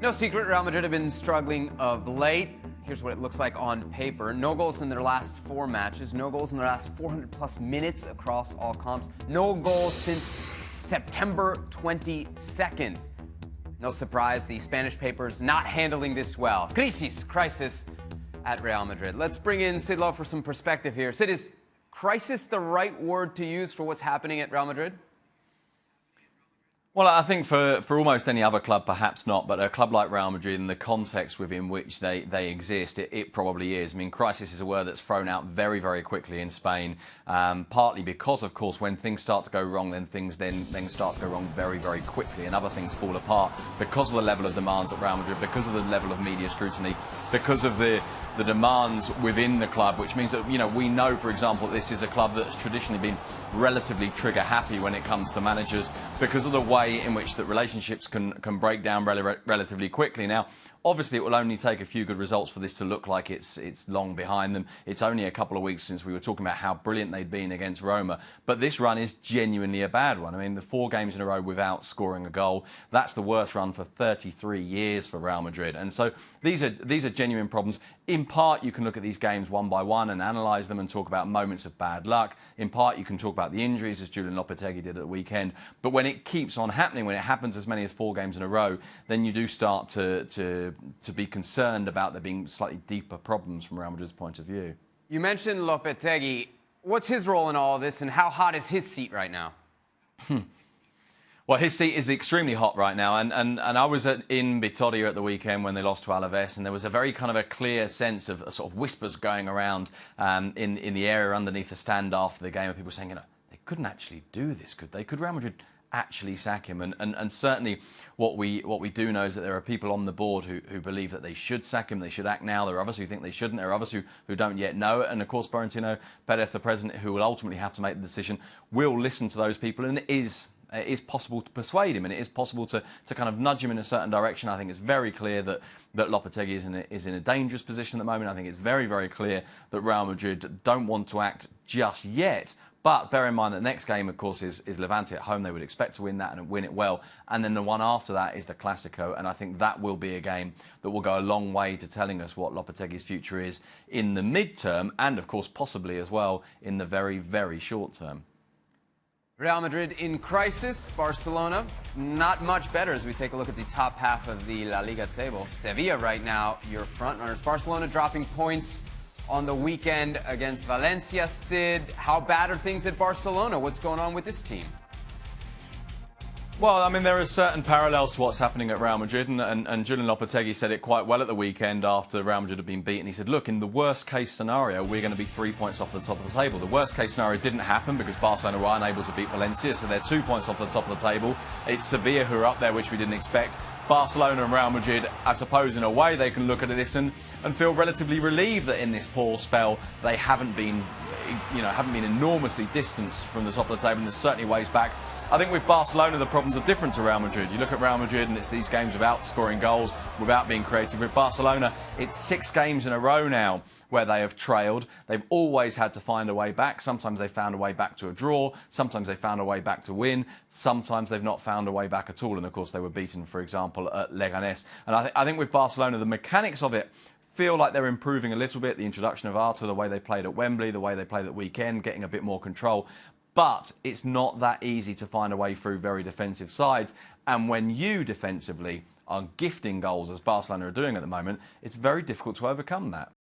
No secret, Real Madrid have been struggling of late. Here's what it looks like on paper. No goals in their last 4 matches. No goals in their last 400-plus minutes across all comps. No goals since September 22nd. No surprise, the Spanish papers not handling this well. Crisis at Real Madrid. Let's bring in Sid Lowe for some perspective here. Sid, is crisis the right word to use for what's happening at Real Madrid? Well, I think for almost any other club, perhaps not, but a club like Real Madrid and the context within which they exist, it probably is. I mean, crisis is a word that's thrown out very, very quickly in Spain, partly because, of course, when things start to go wrong, then things start to go wrong very, very quickly, and other things fall apart because of the level of demands at Real Madrid, because of the level of media scrutiny, because of the demands within the club, which means that, we know, for example, this is a club that's traditionally been relatively trigger happy when it comes to managers because of the way in which that relationships can break down relatively quickly. Now, obviously, it will only take a few good results for this to look like it's long behind them. It's only a couple of weeks since we were talking about how brilliant they'd been against Roma. But this run is genuinely a bad one. I mean, the 4 games in a row without scoring a goal, that's the worst run for 33 years for Real Madrid. And so these are genuine problems. In part, you can look at these games one by one and analyse them and talk about moments of bad luck. In part, you can talk about the injuries, as Julen Lopetegui did at the weekend. But when it keeps on happening, when it happens as many as 4 games in a row, then you do start to be concerned about there being slightly deeper problems from Real Madrid's point of view. You mentioned Lopetegui. What's his role in all of this, and how hot is his seat right now? Well, his seat is extremely hot right now, and I was in Vitoria at the weekend when they lost to Alaves, and there was a very kind of a clear sense of sort of whispers going around in the area underneath the stand after the game of people saying, they couldn't actually do this, could they? Could Real Madrid actually sack him? And certainly what we do know is that there are people on the board who believe that they should sack him, they should act now. There are others who think they shouldn't. There are others who don't yet know it. And of course, Florentino Perez, the president, who will ultimately have to make the decision, will listen to those people, and it is possible to persuade him, and it is possible to kind of nudge him in a certain direction. I think it's very clear that Lopetegui is in a dangerous position at the moment. I think it's very, very clear that Real Madrid don't want to act just yet. But bear in mind that the next game, of course, is Levante at home. They would expect to win that and win it well. And then the one after that is the Clásico. And I think that will be a game that will go a long way to telling us what Lopetegui's future is in the mid-term and, of course, possibly as well in the very, very short term. Real Madrid in crisis. Barcelona, not much better as we take a look at the top half of the La Liga table. Sevilla right now, your front runners. Barcelona dropping points on the weekend against Valencia. Sid, how bad are things at Barcelona? What's going on with this team? Well, I mean, there are certain parallels to what's happening at Real Madrid, and Julen Lopetegui said it quite well at the weekend after Real Madrid had been beaten. He said, look, in the worst-case scenario, we're going to be 3 points off the top of the table. The worst-case scenario didn't happen because Barcelona were unable to beat Valencia, so they're 2 points off the top of the table. It's Sevilla who are up there, which we didn't expect. Barcelona and Real Madrid, I suppose in a way they can look at this and feel relatively relieved that in this poor spell they haven't been enormously distanced from the top of the table, and there's certainly ways back. I think with Barcelona the problems are different to Real Madrid. You look at Real Madrid and it's these games without scoring goals, without being creative. With Barcelona, it's 6 games in a row now where they have trailed. They've always had to find a way back. Sometimes they found a way back to a draw. Sometimes they found a way back to win. Sometimes they've not found a way back at all. And of course they were beaten, for example, at Leganés. And I think with Barcelona, the mechanics of it feel like they're improving a little bit. The introduction of Arta, the way they played at Wembley, the way they played at weekend, getting a bit more control. But it's not that easy to find a way through very defensive sides. And when you defensively are gifting goals, as Barcelona are doing at the moment, it's very difficult to overcome that.